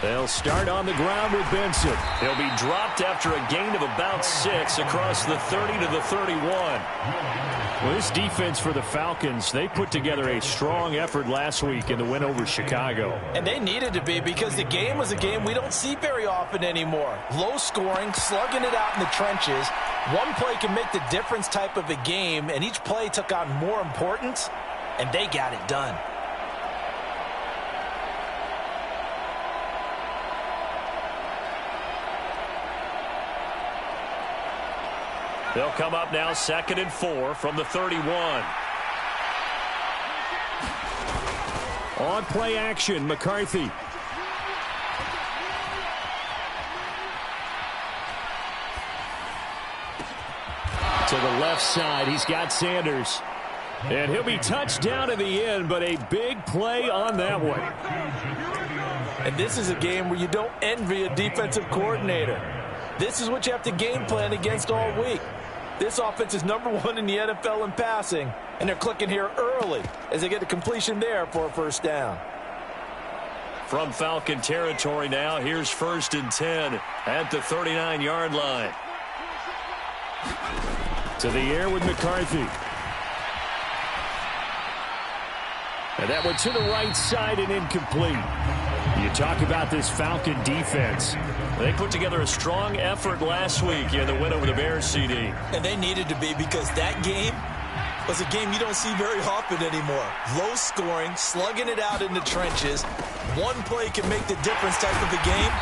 They'll start on the ground with Benson. He'll be dropped after a gain of about 6 across the 30 to the 31. Well, this defense for the Falcons, they put together a strong effort last week in the win over Chicago. And they needed to be, because the game was a game we don't see very often anymore. Low scoring, slugging it out in the trenches. One play can make the difference type of a game, and each play took on more importance, and they got it done. They'll come up now 2nd and 4 from the 31. On play action, McCarthy. To the left side, he's got Sanders. And he'll be touched down in the end, but a big play on that one. And this is a game where you don't envy a defensive coordinator. This is what you have to game plan against all week. This offense is number 1 in the NFL in passing, and they're clicking here early as they get a completion there for a first down. From Falcon territory now, here's 1st and 10 at the 39-yard line. To the air with McCarthy. And that one to the right side and incomplete. You talk about this Falcon defense. They put together a strong effort last week in the win over the Bears, CD. And they needed to be, because that game was a game you don't see very often anymore. Low scoring, slugging it out in the trenches. One play can make the difference type of a game,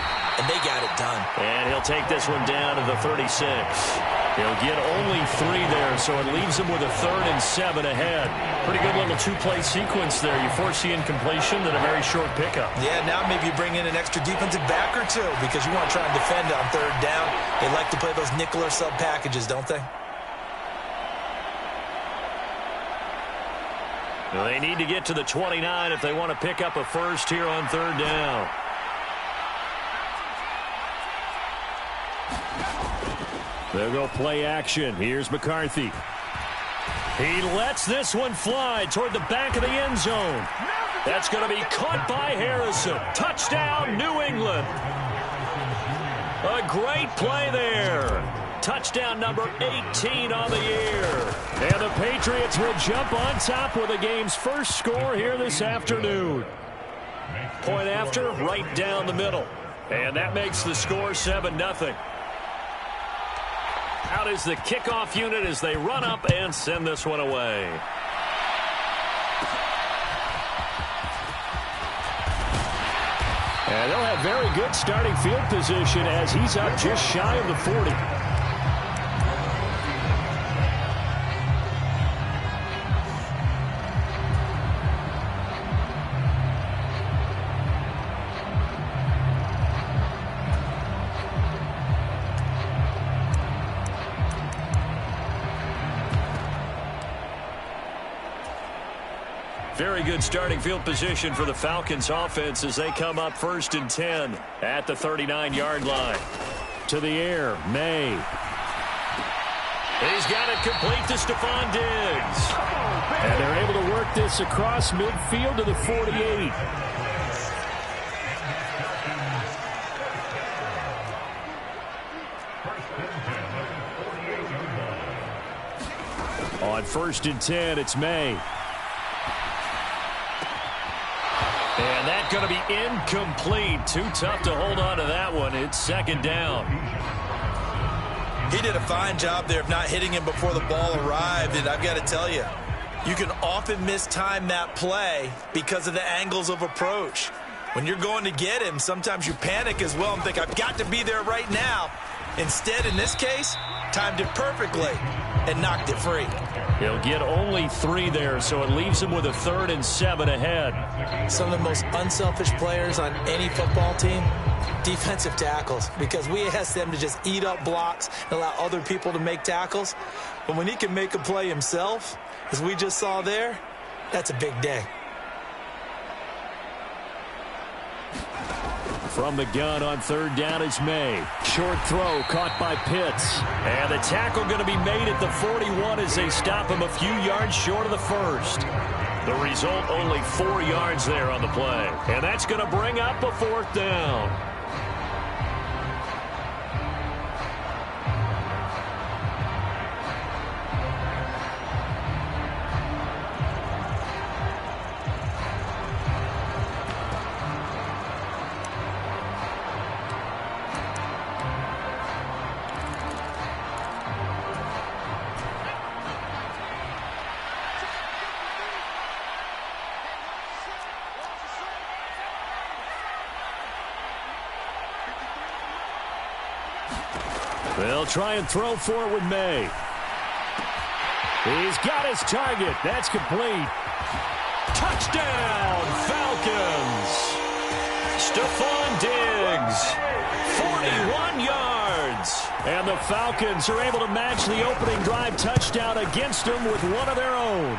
and they got it done. And he'll take this one down to the 36. He'll get only 3 there, so it leaves him with a 3rd and 7 ahead. Pretty good little 2-play sequence there. You force the incompletion, then a very short pickup. Yeah, now maybe you bring in an extra defensive back or 2, because you want to try and defend on 3rd down. They like to play those nickel or sub packages, don't they? Well, they need to get to the 29 if they want to pick up a first here on 3rd down. They'll go play action. Here's McCarthy. He lets this one fly toward the back of the end zone. That's going to be caught by Harrison. Touchdown, New England. A great play there. Touchdown number 18 on the year. And the Patriots will jump on top with the game's first score here this afternoon. Point after, right down the middle. And that makes the score 7-0. Out is the kickoff unit as they run up and send this one away. And they'll have very good starting field position as he's up just shy of the 40. Very good starting field position for the Falcons offense as they come up 1st and 10 at the 39-yard line. To the air, May. He's got it complete to Stephon Diggs. And they're able to work this across midfield to the 48. On 1st and 10, it's May. And that's going to be incomplete. Too tough to hold on to that one. It's 2nd down. He did a fine job there of not hitting him before the ball arrived. And I've got to tell you, you can often mistime that play because of the angles of approach. When you're going to get him, sometimes you panic as well and think, I've got to be there right now. Instead, in this case, timed it perfectly and knocked it free. He'll get only 3 there, so it leaves him with a 3rd and 7 ahead. Some of the most unselfish players on any football team, defensive tackles, because we ask them to just eat up blocks and allow other people to make tackles. But when he can make a play himself, as we just saw there, that's a big day. From the gun on third down is May. Short throw caught by Pitts. And the tackle going to be made at the 41 as they stop him a few yards short of the first. The result, only 4 yards there on the play. And that's going to bring up a fourth down. They'll try and throw for it with May. He's got his target. That's complete. Touchdown, Falcons. Stephon Diggs, 41 yards. And the Falcons are able to match the opening drive touchdown against them with one of their own.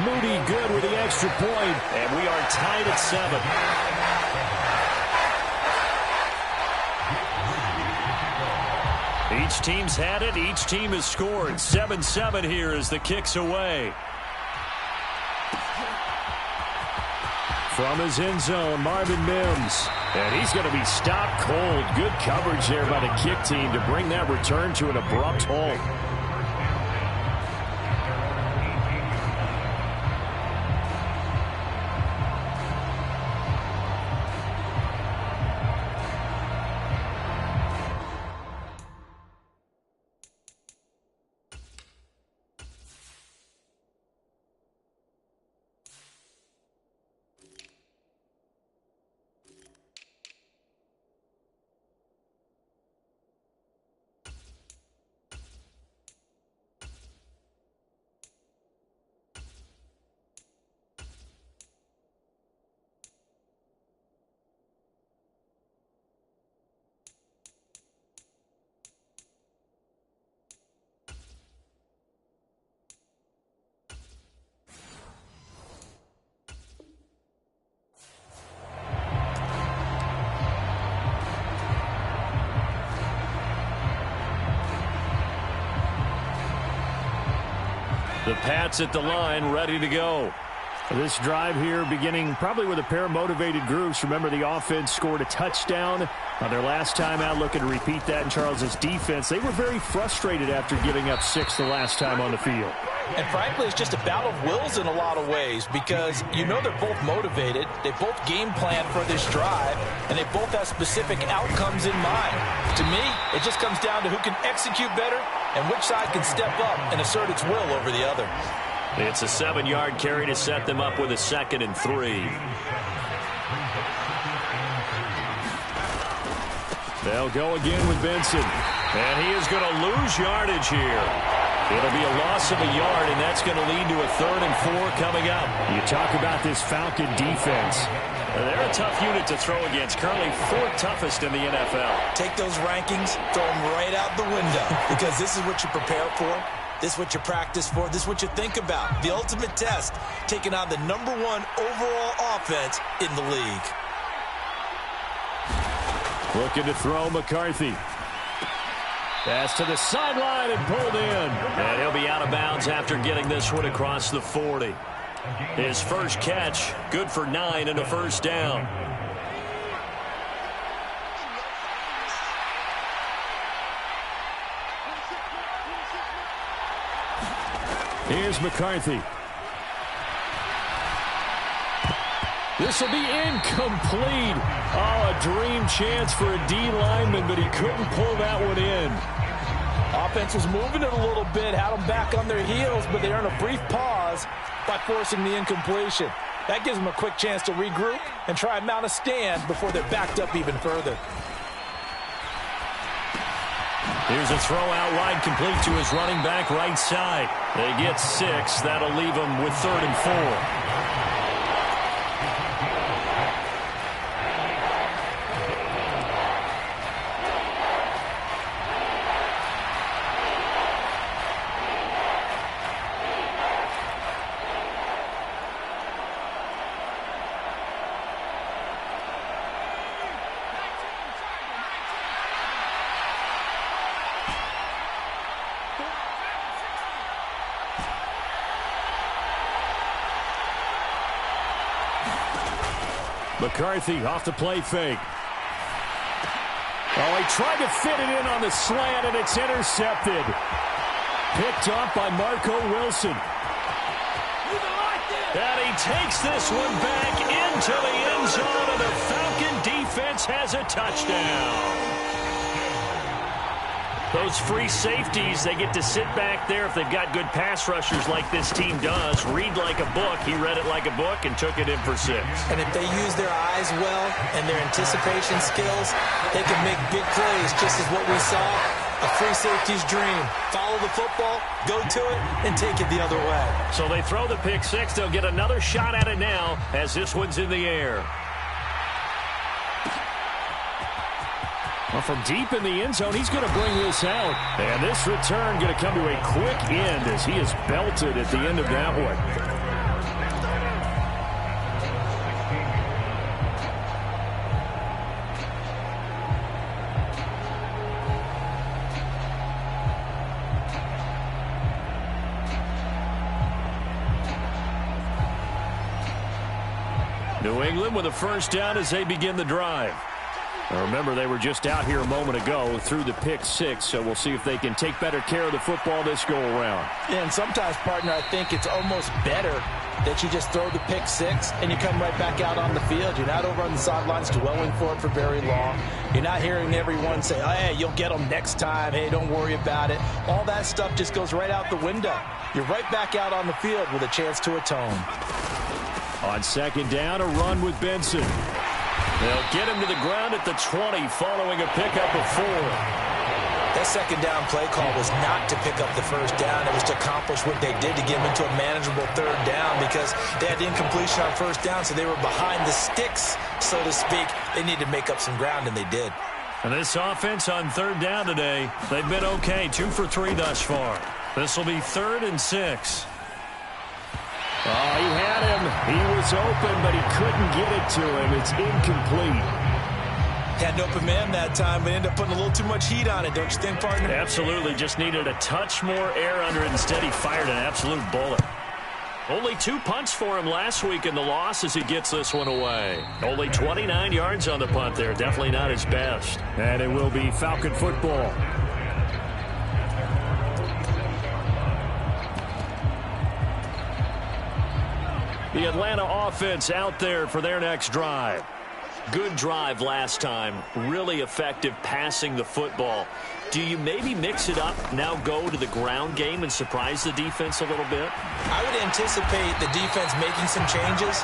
Moody good with the extra point, and we are tied at 7. Each team's had it. Each team has scored. 7-7 here as the kick's away. From his end zone, Marvin Mims. And he's going to be stopped cold. Good coverage there by the kick team to bring that return to an abrupt halt. The Pats at the line, ready to go. This drive here beginning probably with a pair of motivated groups. Remember, the offense scored a touchdown on their last time out, looking to repeat that in Charles's defense. They were very frustrated after giving up 6 the last time on the field. And frankly, it's just a battle of wills in a lot of ways because you know they're both motivated. They both game plan for this drive, and they both have specific outcomes in mind. To me, it just comes down to who can execute better and which side can step up and assert its will over the other. It's a 7-yard carry to set them up with a 2nd and 3. They'll go again with Benson. And he is going to lose yardage here. It'll be a loss of a yard, and that's going to lead to a 3rd and 4 coming up. You talk about this Falcon defense. They're a tough unit to throw against. Currently 4th toughest in the NFL. Take those rankings, throw them right out the window because this is what you prepare for. This is what you practice for. This is what you think about. The ultimate test, taking on the #1 overall offense in the league. Looking to throw McCarthy. Pass to the sideline and pulled in. And he'll be out of bounds after getting this one across the 40. His first catch, good for 9 and a first down. Here's McCarthy. This will be incomplete. Oh, a dream chance for a D lineman, but he couldn't pull that one in. Offense was moving it a little bit, had them back on their heels, but they earned a brief pause by forcing the incompletion. That gives them a quick chance to regroup and try and mount a stand before they're backed up even further. Here's a throw out wide, complete to his running back right side. They get 6. That'll leave them with 3rd and 4. McCarthy off the play fake. Oh, he tried to fit it in on the slant, and it's intercepted. Picked off by Marco Wilson. And he takes this one back into the end zone, and the Falcon defense has a touchdown. Those free safeties, they get to sit back there if they've got good pass rushers like this team does. Read like a book. He read it like a book and took it in for 6. And if they use their eyes well and their anticipation skills, they can make big plays, just as what we saw. A free safety's dream. Follow the football, go to it, and take it the other way. So they throw the pick 6. They'll get another shot at it now as this one's in the air. Well, from deep in the end zone, he's going to bring this out. And this return going to come to a quick end as he is belted at the end of that one. New England with a first down as they begin the drive. Now remember, they were just out here a moment ago through the pick 6, so we'll see if they can take better care of the football this go-around. Yeah, and sometimes, partner, I think it's almost better that you just throw the pick 6 and you come right back out on the field. You're not over on the sidelines dwelling for it for very long. You're not hearing everyone say, oh, hey, you'll get them next time. Hey, don't worry about it. All that stuff just goes right out the window. You're right back out on the field with a chance to atone. On second down, a run with Benson. They'll get him to the ground at the 20 following a pickup of 4. That second down play call was not to pick up the first down. It was to accomplish what they did to get him into a manageable third down because they had the incompletion on first down, so they were behind the sticks, so to speak. They needed to make up some ground, and they did. And this offense on third down today, they've been okay. 2 for 3 thus far. This will be 3rd and 6. Oh, he had him. He was open, but he couldn't get it to him. It's incomplete. Had an open man that time, but ended up putting a little too much heat on it, don't you think, partner? Absolutely. Just needed a touch more air under it. Instead, he fired an absolute bullet. Only 2 punts for him last week in the loss as he gets this one away. Only 29 yards on the punt there. Definitely not his best. And it will be Falcon football. The Atlanta offense out there for their next drive. Good drive last time. Really effective passing the football. Do you maybe mix it up, now go to the ground game and surprise the defense a little bit? I would anticipate the defense making some changes,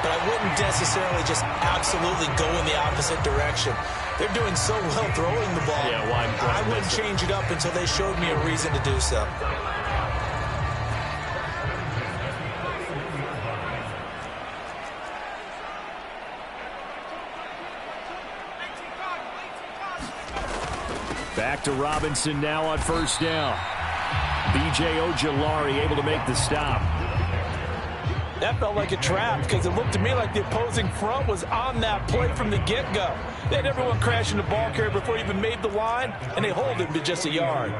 but I wouldn't necessarily just absolutely go in the opposite direction. They're doing so well throwing the ball. Yeah, why I wouldn't change it up until they showed me a reason to do so. Back to Robinson now on first down. B.J. Ojulari able to make the stop. That felt like a trap because it looked to me like the opposing front was on that play from the get-go. They had everyone crashing the ball carrier before he even made the line, and they hold him to just a yard.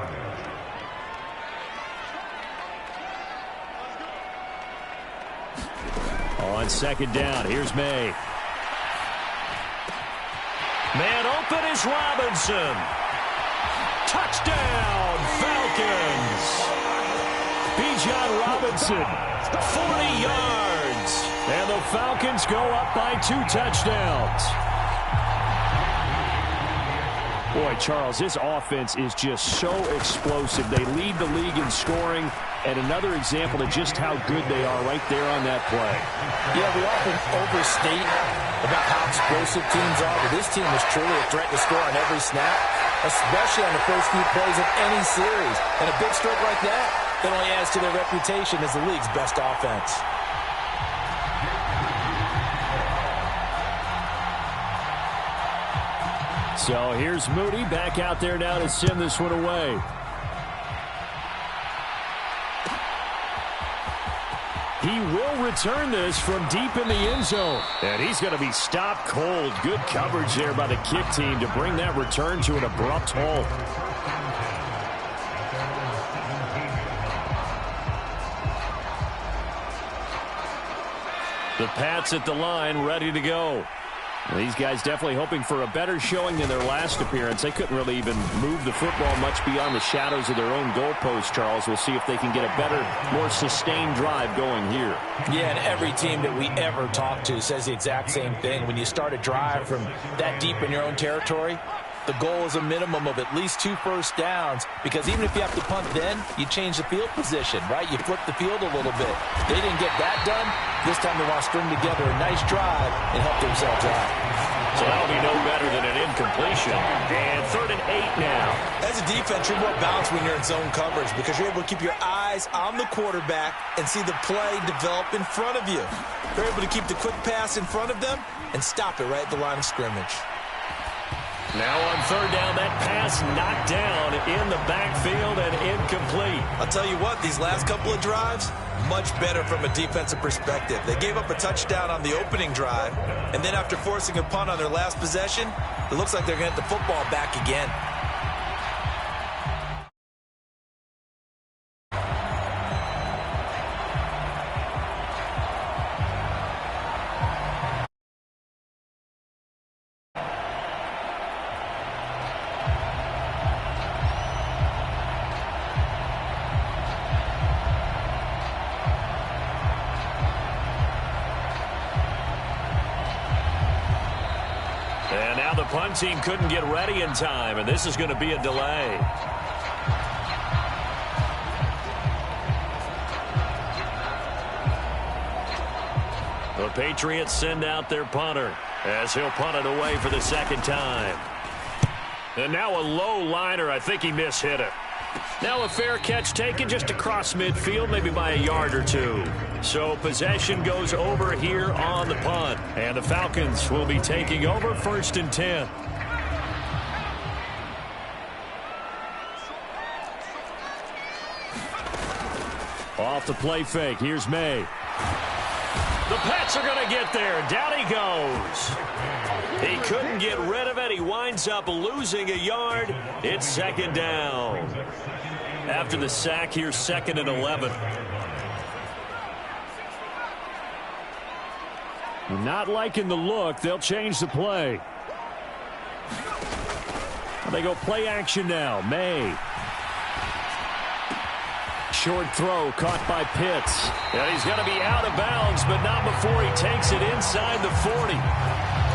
On second down, here's May. Man open is Robinson. Touchdown, Falcons. Bijan Robinson, 40 yards. And the Falcons go up by 2 touchdowns. Boy, Charles, this offense is just so explosive. They lead the league in scoring, and another example of just how good they are right there on that play. Yeah, we often overstate about how explosive teams are, but this team is truly a threat to score on every snap, especially on the first few plays of any series. And a big stroke like that only adds to their reputation as the league's best offense. So here's Moody back out there now to send this one away. He will return this from deep in the end zone. And he's going to be stopped cold. Good coverage there by the kick team to bring that return to an abrupt halt. The Pats at the line, ready to go. These guys definitely hoping for a better showing than their last appearance. They couldn't really even move the football much beyond the shadows of their own goalpost, Charles. We'll see if they can get a better, more sustained drive going here. Yeah, and every team that we ever talk to says the exact same thing. When you start a drive from that deep in your own territory, the goal is a minimum of at least 2 first downs, because even if you have to punt then, you change the field position, right? You flip the field a little bit. They didn't get that done. This time they want to string together a nice drive and help themselves out. So that'll be no better than an incompletion. And 3rd and 8 now. As a defense, you're more balanced when you're in zone coverage because you're able to keep your eyes on the quarterback and see the play develop in front of you. You're able to keep the quick pass in front of them and stop it right at the line of scrimmage. Now on 3rd down, that pass knocked down in the backfield and incomplete. I'll tell you what, these last couple of drives, much better from a defensive perspective. They gave up a touchdown on the opening drive, and then after forcing a punt on their last possession, it looks like they're going to get the football back again. And now the punt team couldn't get ready in time, and this is going to be a delay. The Patriots send out their punter as he'll punt it away for the 2nd time. And now a low liner. I think he mishit it. Now a fair catch taken just across midfield, maybe by a yard or 2. So possession goes over here on the punt. And the Falcons will be taking over 1st and 10. Off the play fake. Here's May. The Pats are going to get there. Down he goes. He couldn't get rid of it. He winds up losing a yard. It's 2nd down. After the sack, here's 2nd and 11. Not liking the look. They'll change the play. They go play action now. May. Short throw caught by Pitts. And he's going to be out of bounds, but not before he takes it inside the 40.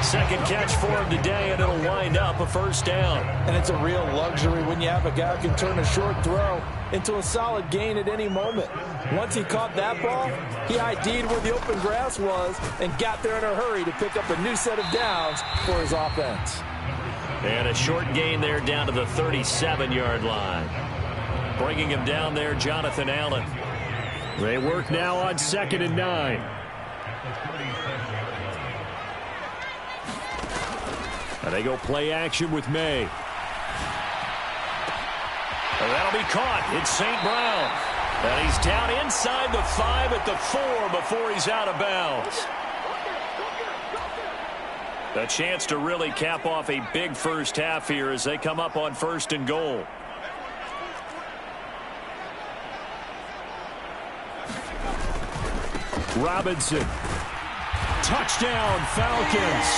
2nd catch for him today, and it'll wind up a 1st down. And it's a real luxury when you have a guy who can turn a short throw into a solid gain at any moment. Once he caught that ball, he ID'd where the open grass was and got there in a hurry to pick up a new set of downs for his offense. And a short gain there down to the 37-yard line. Bringing him down there, Jonathan Allen. They work now on 2nd and 9. And they go play action with May. And that'll be caught. It's St. Brown. And he's down inside the 5 at the 4 before he's out of bounds. A chance to really cap off a big first half here as they come up on 1st and goal. Robinson. Touchdown, Falcons.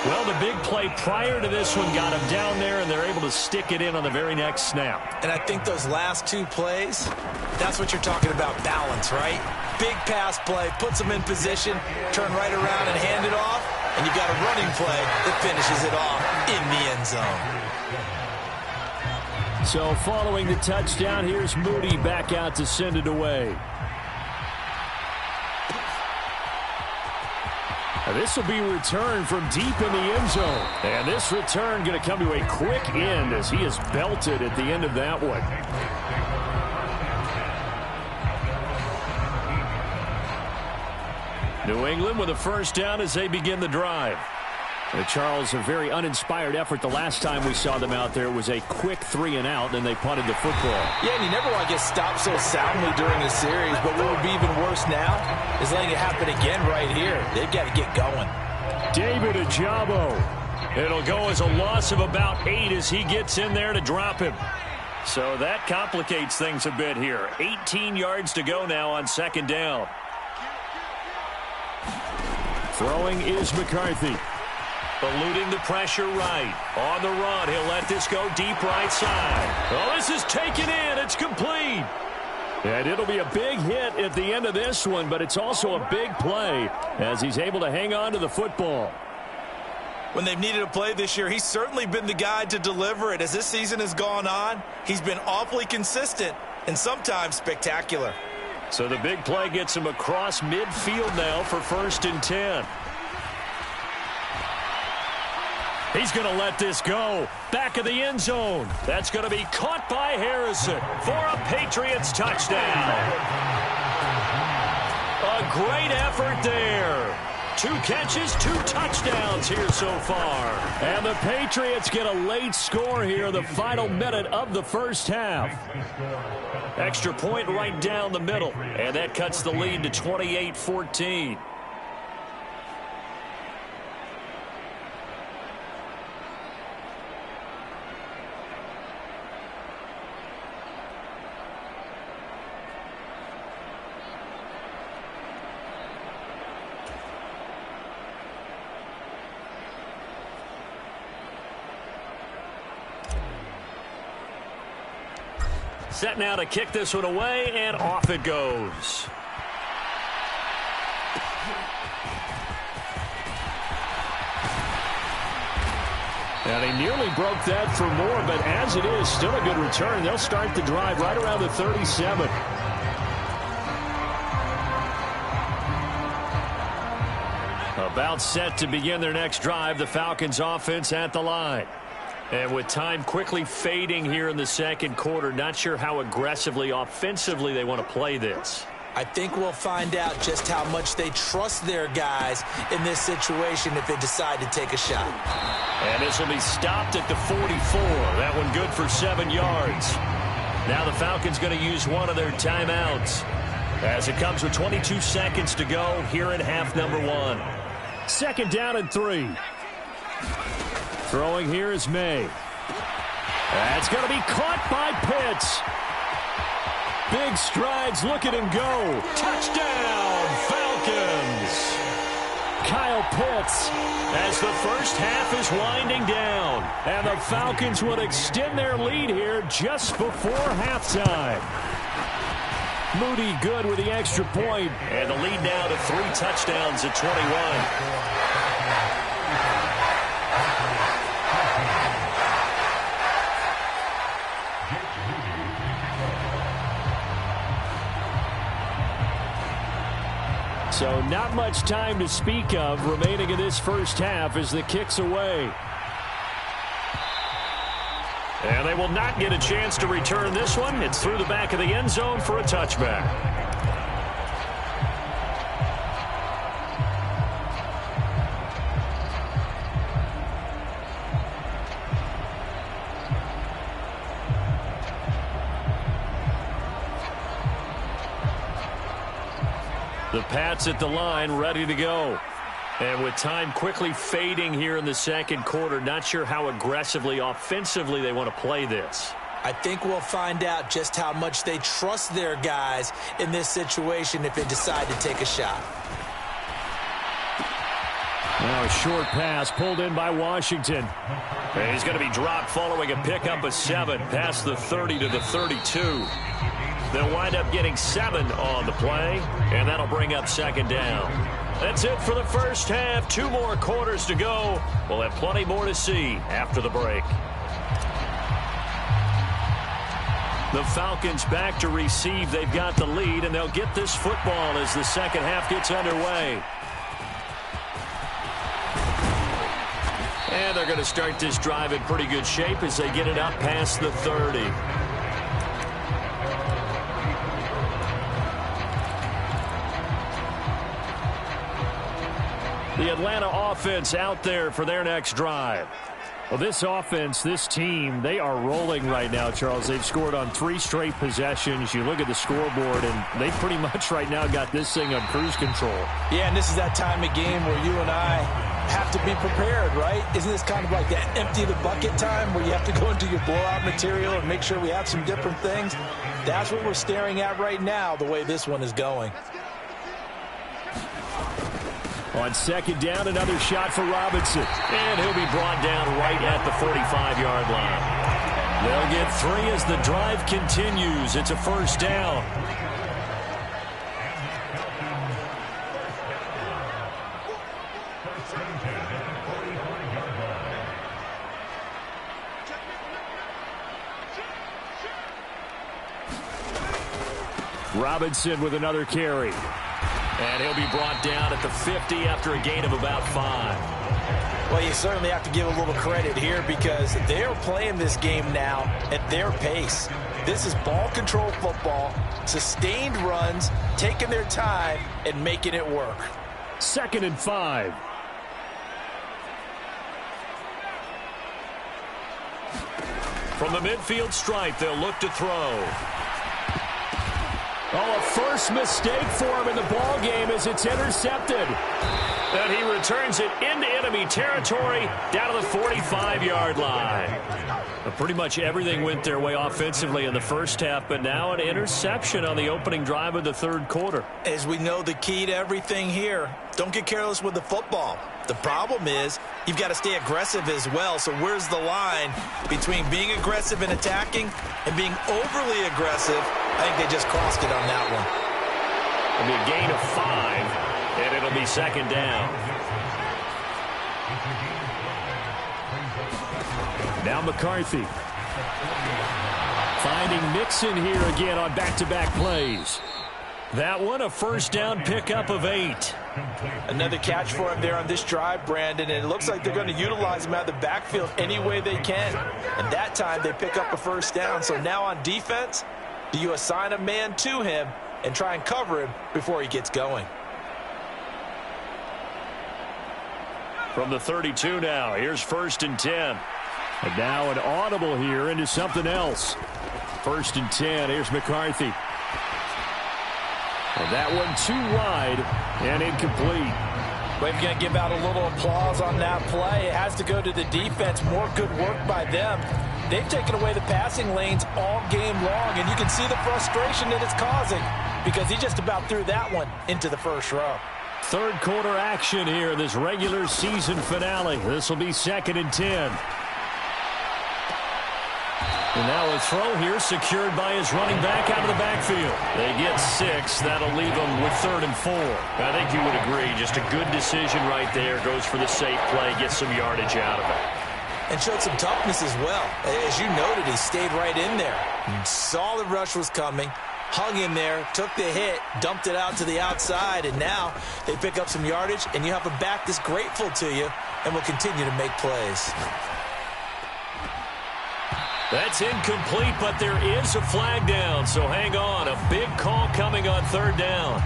Well, the big play prior to this one got him down there, and they're able to stick it in on the very next snap. And I think those last 2 plays, that's what you're talking about, balance, right? Big pass play, puts them in position, turn right around and hand it off, and you've got a running play that finishes it off in the end zone. So following the touchdown, here's Moody back out to send it away. This will be returned from deep in the end zone. And this return going to come to a quick end as he is belted at the end of that one. New England with a 1st down as they begin the drive. Charles, a very uninspired effort the last time we saw them out there was a quick 3 and out, and they punted the football. Yeah, and you never want to get stopped so soundly during the series, but what would be even worse now is letting it happen again right here. They've got to get going. David Ajabo. It'll go as a loss of about 8 as he gets in there to drop him. So that complicates things a bit here. 18 yards to go now on 2nd down. Throwing is McCarthy. Eluding the pressure right. On the run, he'll let this go deep right side. Oh, this is taken in. It's complete. And it'll be a big hit at the end of this one, but it's also a big play as he's able to hang on to the football. When they've needed a play this year, he's certainly been the guy to deliver it. As this season has gone on, he's been awfully consistent and sometimes spectacular. So the big play gets him across midfield now for 1st and 10. He's going to let this go. Back of the end zone. That's going to be caught by Harrison for a Patriots touchdown. A great effort there. 2 catches, 2 touchdowns here so far. And the Patriots get a late score here in the final minute of the first half. Extra point right down the middle. And that cuts the lead to 28-14. Set now to kick this one away, and off it goes. And he nearly broke that for more, but as it is, still a good return. They'll start the drive right around the 37. About set to begin their next drive, the Falcons offense at the line. And with time quickly fading here in the second quarter, not sure how aggressively, offensively they want to play this. I think we'll find out just how much they trust their guys in this situation if they decide to take a shot. And this will be stopped at the 44. That one good for 7 yards. Now the Falcons going to use one of their timeouts as it comes with 22 seconds to go here in half number 1. 2nd down and 3. Throwing here is May. That's going to be caught by Pitts. Big strides. Look at him go. Touchdown, Falcons. Kyle Pitts as the first half is winding down. And the Falcons would extend their lead here just before halftime. Moody good with the extra point. And the lead now to 3 touchdowns at 21. So not much time to speak of remaining in this first half as the kick's away. And they will not get a chance to return this one. It's through the back of the end zone for a touchback. The Pats at the line, ready to go. And with time quickly fading here in the second quarter, not sure how aggressively, offensively they want to play this. I think we'll find out just how much they trust their guys in this situation if they decide to take a shot. Now a short pass pulled in by Washington. And he's going to be dropped following a pickup of 7 past the 30 to the 32. They'll wind up getting 7 on the play, and that'll bring up 2nd down. That's it for the first half. 2 more quarters to go. We'll have plenty more to see after the break. The Falcons back to receive. They've got the lead, and they'll get this football as the second half gets underway. And they're going to start this drive in pretty good shape as they get it up past the 30. The Atlanta offense out there for their next drive. Well, this offense, this team, they are rolling right now, Charles. They've scored on 3 straight possessions. You look at the scoreboard, and they pretty much right now got this thing on cruise control. Yeah, and this is that time of game where you and I have to be prepared, right? Isn't this kind of like that empty the bucket time where you have to go into your blowout material and make sure we have some different things? That's what we're staring at right now, the way this one is going. On second down, another shot for Robinson. And he'll be brought down right at the 45-yard line. They'll get 3 as the drive continues. It's a first down. Robinson with another carry. And he'll be brought down at the 50 after a gain of about 5. Well, you certainly have to give a little credit here because they're playing this game now at their pace. This is ball control football, sustained runs, taking their time, and making it work. 2nd and 5. From the midfield stripe, they'll look to throw. Oh, a first mistake for him in the ball game as it's intercepted. And he returns it into enemy territory down to the 45-yard line. Pretty much everything went their way offensively in the first half, but now an interception on the opening drive of the third quarter. As we know, the key to everything here, don't get careless with the football. The problem is you've got to stay aggressive as well. So where's the line between being aggressive and attacking and being overly aggressive? I think they just crossed it on that one. It'll be a gain of 5, and it'll be second down. Now McCarthy. Finding Mixon here again on back-to-back plays. That one, a first down pickup of 8. Another catch for him there on this drive, Brandon, and it looks like they're going to utilize him out of the backfield any way they can. And that time they pick up a first down. So now on defense, do you assign a man to him and try and cover him before he gets going? From the 32 now, here's 1st and 10. And now an audible here into something else. 1st and 10, here's McCarthy. And that one too wide and incomplete. We're going to give out a little applause on that play. It has to go to the defense. More good work by them. They've taken away the passing lanes all game long, and you can see the frustration that it's causing because he just about threw that one into the first row. Third quarter action here in this regular season finale. This will be 2nd and 10. And now a throw here secured by his running back out of the backfield. They get 6. That'll leave them with 3rd and 4. I think you would agree. Just a good decision right there. Goes for the safe play, gets some yardage out of it. And showed some toughness as well. As you noted, he stayed right in there. Saw the rush was coming, hung in there, took the hit, dumped it out to the outside, and now they pick up some yardage, and you have a back that's grateful to you and will continue to make plays. That's incomplete, but there is a flag down, so hang on. A big call coming on 3rd down.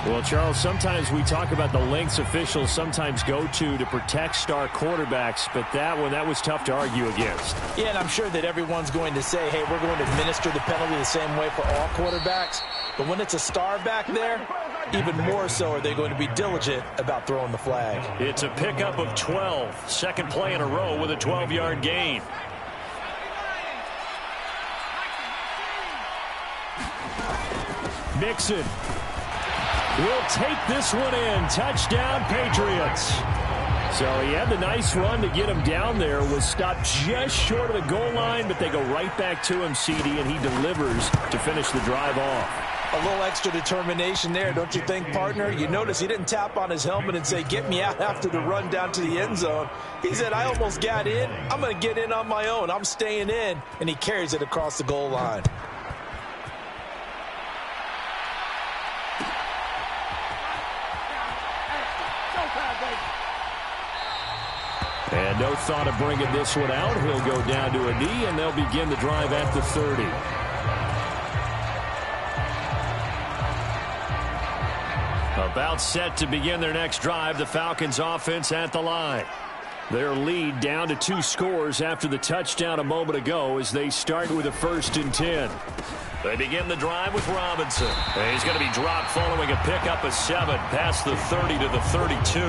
Well, Charles, sometimes we talk about the lengths officials sometimes go to protect star quarterbacks, but that one, that was tough to argue against. Yeah, and I'm sure that everyone's going to say, hey, we're going to administer the penalty the same way for all quarterbacks. But when it's a star back there, even more so are they going to be diligent about throwing the flag. It's a pickup of 12. Second play in a row with a 12-yard gain. Mixon will take this one in. Touchdown, Patriots. So he had the nice run to get him down there. Was stopped just short of the goal line, but they go right back to him, CD, and he delivers to finish the drive off. A little extra determination there, don't you think, partner? You notice he didn't tap on his helmet and say, get me out after the run down to the end zone. He said, I almost got in. I'm going to get in on my own. I'm staying in. And he carries it across the goal line. And no thought of bringing this one out. He'll go down to a knee, and they'll begin the drive at the 30. About set to begin their next drive, the Falcons offense at the line. Their lead down to 2 scores after the touchdown a moment ago as they start with a 1st and 10. They begin the drive with Robinson. And he's going to be dropped following a pickup of 7 past the 30 to the 32.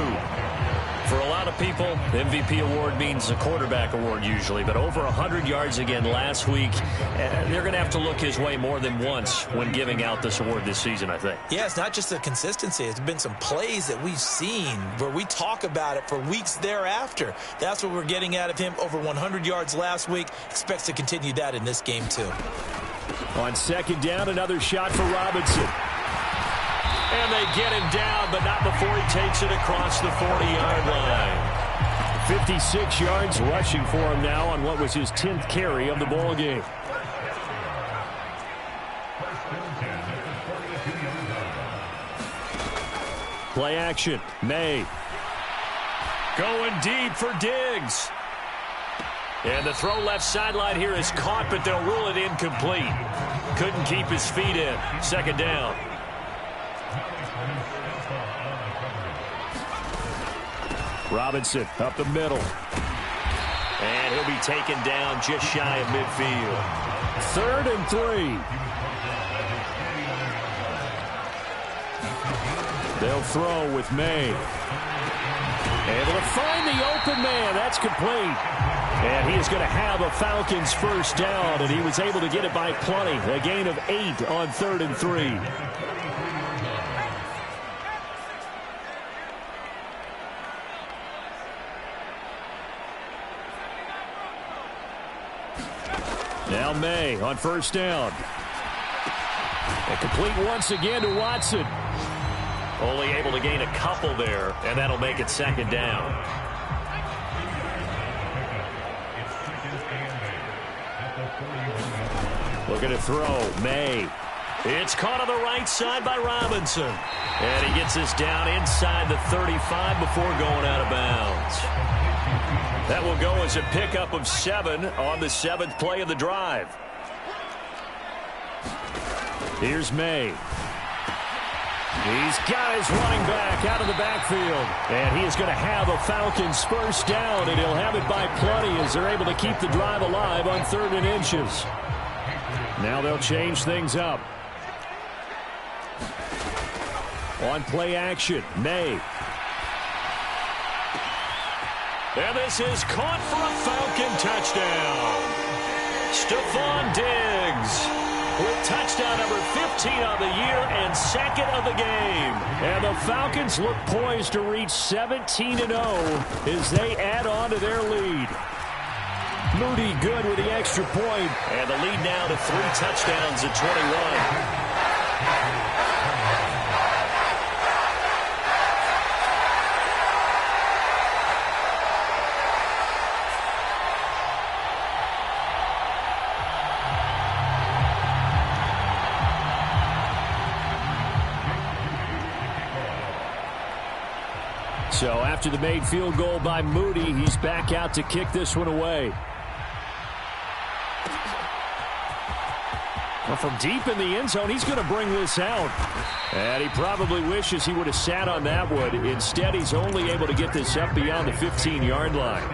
For a lot of people, the MVP award means a quarterback award usually, but over 100 yards again last week. They're going to have to look his way more than once when giving out this award this season, I think. Yeah, it's not just the consistency. It's been some plays that we've seen where we talk about it for weeks thereafter. That's what we're getting out of him. Over 100 yards last week. Expects to continue that in this game, too. On second down, another shot for Robinson. And they get him down, but not before he takes it across the 40-yard line. 56 yards rushing for him now on what was his 10th carry of the ball game. Play action. May. Going deep for Diggs. And the throw left sideline here is caught, but they'll rule it incomplete. Couldn't keep his feet in. Second down. Robinson up the middle. And he'll be taken down just shy of midfield. 3rd and 3. They'll throw with May. Able to find the open man. That's complete. And he is going to have a Falcons first down, and he was able to get it by plenty. A gain of 8 on 3rd and 3. Now May on first down. And complete once again to Watson. Only able to gain a couple there, and that'll make it second down. Looking to throw, May. It's caught on the right side by Robinson. And he gets this down inside the 35 before going out of bounds. That will go as a pickup of 7 on the 7th play of the drive. Here's May. He's got his running back out of the backfield. And he is going to have a Falcons first down, and he'll have it by plenty as they're able to keep the drive alive on 3rd and inches. Now they'll change things up. On play action, May. And this is caught for a Falcon touchdown. Stephon Diggs with touchdown number 15 on the year and 2nd of the game. And the Falcons look poised to reach 17-0 as they add on to their lead. Moody good with the extra point. And the lead now to 3 touchdowns at 21. So after the made field goal by Moody, he's back out to kick this one away. Well, from deep in the end zone, he's going to bring this out. And he probably wishes he would have sat on that one. Instead, he's only able to get this up beyond the 15-yard line.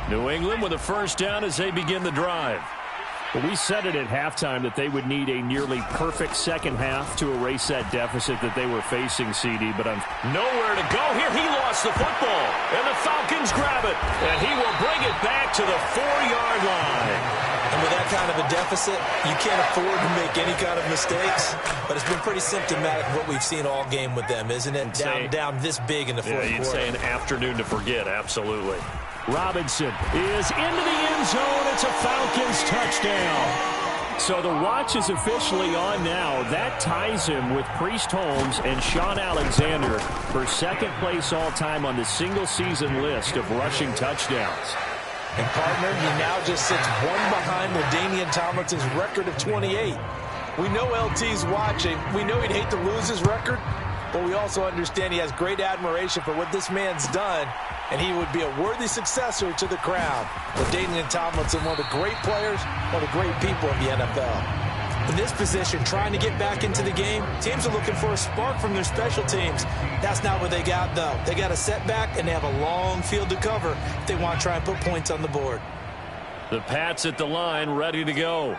New England with a first down as they begin the drive. Well, we said it at halftime that they would need a nearly perfect second half to erase that deficit that they were facing, CD, but nowhere to go here. He lost the football, and the Falcons grab it, and he will bring it back to the 4-yard line. And with that kind of a deficit, you can't afford to make any kind of mistakes, but it's been pretty symptomatic of what we've seen all game with them, isn't it? Down this big in the fourth quarter. You'd say an afternoon to forget, absolutely. Robinson is into the end zone. It's a Falcons touchdown. So the watch is officially on now. That ties him with Priest Holmes and Sean Alexander for second place all-time on the single-season list of rushing touchdowns. And, partner, he now just sits one behind LaDainian Tomlinson's record of 28. We know LT's watching. We know he'd hate to lose his record, but we also understand he has great admiration for what this man's done, and he would be a worthy successor to the crown. LaDainian Tomlinson, one of the great players, one of the great people in the NFL. In this position, trying to get back into the game, teams are looking for a spark from their special teams. That's not what they got, though. They got a setback, and they have a long field to cover if they want to try and put points on the board. The Pats at the line, ready to go.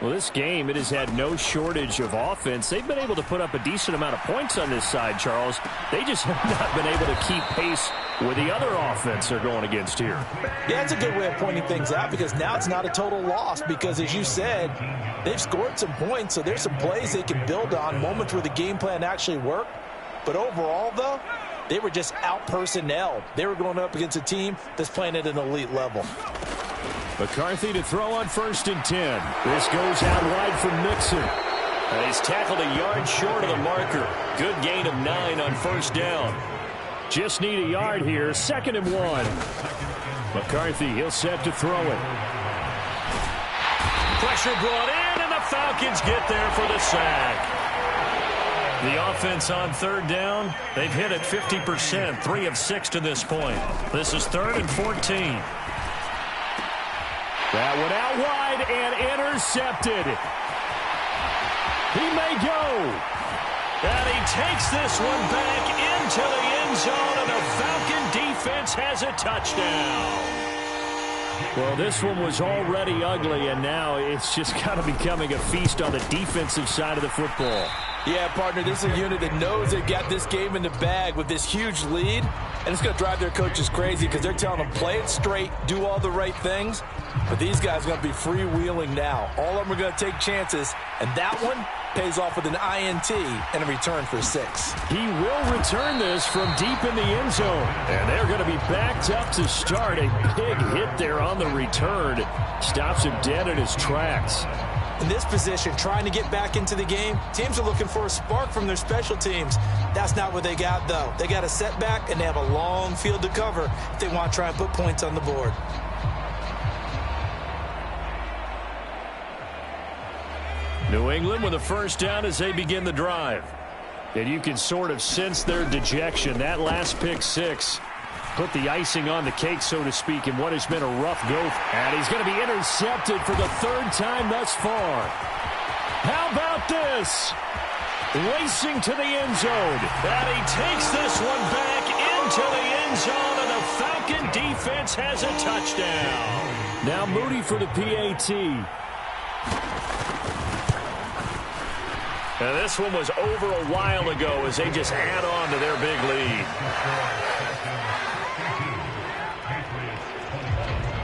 Well, this game, it has had no shortage of offense. They've been able to put up a decent amount of points on this side, Charles. They just have not been able to keep pace with the other offense they're going against here. Yeah, it's a good way of pointing things out because now it's not a total loss because, as you said, they've scored some points, so there's some plays they can build on, moments where the game plan actually worked. But overall, though, they were just out-personnelled. They were going up against a team that's playing at an elite level. McCarthy to throw on 1st and 10. This goes out wide from Mixon. And he's tackled a yard short of the marker. Good gain of 9 on 1st down. Just need a yard here. 2nd and 1. McCarthy, he'll set to throw it. Pressure brought in, and the Falcons get there for the sack. The offense on 3rd down, they've hit it 50%, 3 of 6 to this point. This is 3rd and 14. That one out wide and intercepted. He may go. And he takes this one back into the end zone, and the Falcon defense has a touchdown. Well, this one was already ugly, and now it's just kind of becoming a feast on the defensive side of the football. Yeah, partner, this is a unit that knows they've got this game in the bag with this huge lead, and it's going to drive their coaches crazy because they're telling them play it straight, do all the right things, but these guys are going to be freewheeling now. All of them are going to take chances, and that one pays off with an INT and a return for 6. He will return this from deep in the end zone, and they're going to be backed up to start. A big hit there on the return. Stops him dead in his tracks. In this position, trying to get back into the game, teams are looking for a spark from their special teams. That's not what they got, though. They got a setback, and they have a long field to cover if they want to try and put points on the board. New England with a 1st down as they begin the drive. And you can sort of sense their dejection. That last pick 6 put the icing on the cake, so to speak, in what has been a rough go. And he's going to be intercepted for the 3rd time thus far. How about this? Racing to the end zone. And he takes this one back into the end zone, and the Falcon defense has a touchdown. Now Moody for the PAT. And this one was over a while ago as they just add on to their big lead.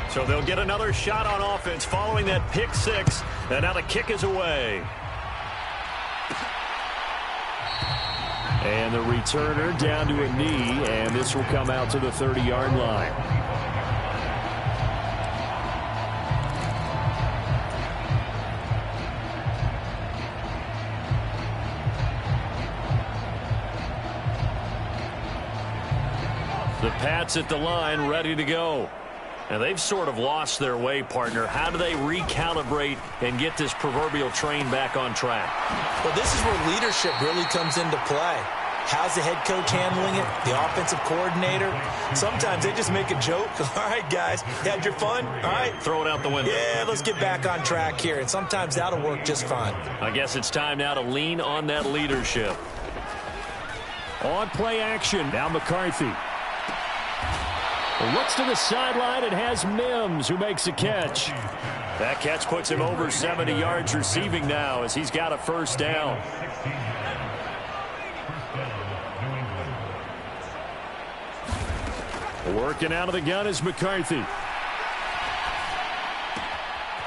So they'll get another shot on offense following that pick 6. And now the kick is away. And the returner down to a knee, and this will come out to the 30-yard line. The Pats at the line, ready to go. And they've sort of lost their way, partner. How do they recalibrate and get this proverbial train back on track? Well, this is where leadership really comes into play. How's the head coach handling it? The offensive coordinator? Sometimes they just make a joke. All right, guys, you had your fun? All right. Throw it out the window. Yeah, let's get back on track here. And sometimes that'll work just fine. I guess it's time now to lean on that leadership. On play action, now McCarthy. Looks to the sideline and has Mims who makes a catch. That catch puts him over 70 yards receiving now as he's got a 1st down. Working out of the gun is McCarthy.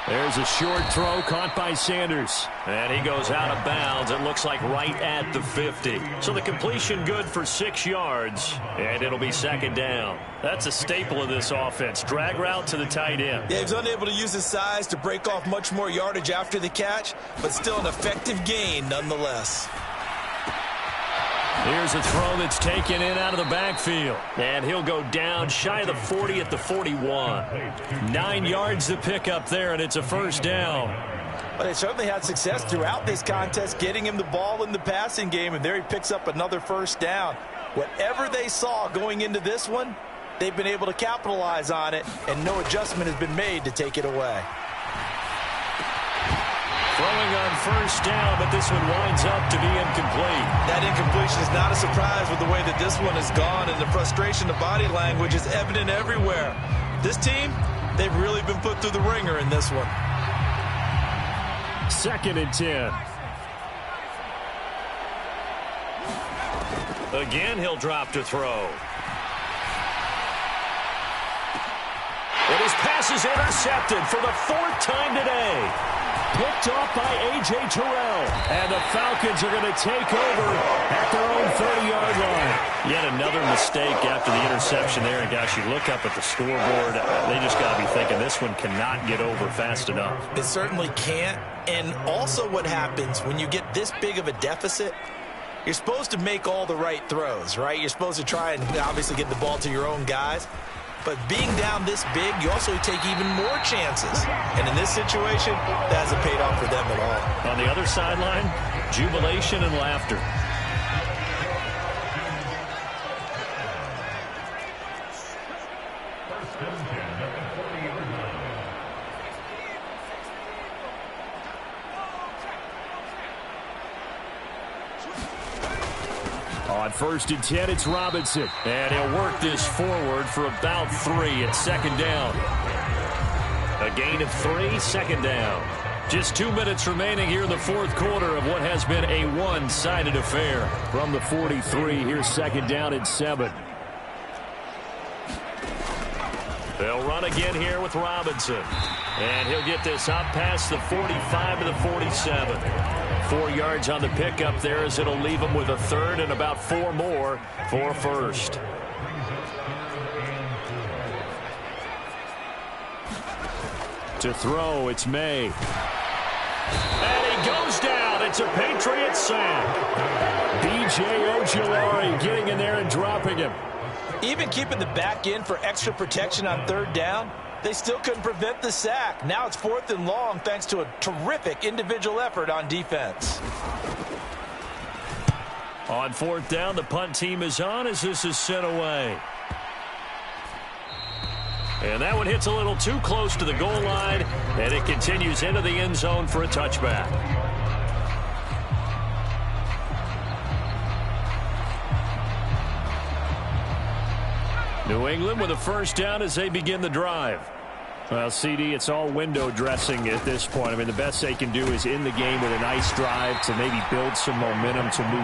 There's a short throw caught by Sanders. And he goes out of bounds. It looks like right at the 50. So the completion good for 6 yards. And it'll be 2nd down. That's a staple of this offense. Drag route to the tight end. Yeah, he's unable to use his size to break off much more yardage after the catch, but still an effective gain nonetheless. Here's a throw that's taken in out of the backfield. And he'll go down shy of the 40 at the 41. 9 yards to pick up there, and it's a 1st down. But they certainly had success throughout this contest, getting him the ball in the passing game, and there he picks up another 1st down. Whatever they saw going into this one, they've been able to capitalize on it, and no adjustment has been made to take it away. Throw Throwing on first down, but this one winds up to be incomplete. That incompletion is not a surprise with the way that this one has gone, and the frustration, the body language is evident everywhere. This team, they've really been put through the ringer in this one. 2nd and 10. Again, he'll drop to throw. And his pass is intercepted for the 4th time today. Picked off by A.J. Terrell. And the Falcons are going to take over at their own 30-yard line. Yet another mistake after the interception there. And, gosh, you look up at the scoreboard, they just got to be thinking this one cannot get over fast enough. It certainly can't. And also what happens when you get this big of a deficit, you're supposed to make all the right throws, right? You're supposed to try and obviously get the ball to your own guys. But being down this big, you also take even more chances. And in this situation, that hasn't paid off for them at all. On the other sideline, jubilation and laughter. On 1st and 10, it's Robinson. And he'll work this forward for about 3 at 2nd down. A gain of 3, 2nd down. Just 2 minutes remaining here in the 4th quarter of what has been a one-sided affair. From the 43, here's 2nd down and 7. They'll run again here with Robinson. And he'll get this up past the 45 to the 47. 4 yards on the pickup there as it'll leave him with a 3rd and about 4 more for 1st. To throw, it's May. And he goes down. It's a Patriot sack. B.J. Ojulari getting in there and dropping him. Even keeping the back in for extra protection on 3rd down, they still couldn't prevent the sack. Now it's 4th and long thanks to a terrific individual effort on defense. On 4th down, the punt team is on as this is sent away. And that one hits a little too close to the goal line, and it continues into the end zone for a touchback. New England with a 1st down as they begin the drive. Well, CD, it's all window dressing at this point. I mean, the best they can do is in the game with a nice drive to maybe build some momentum to move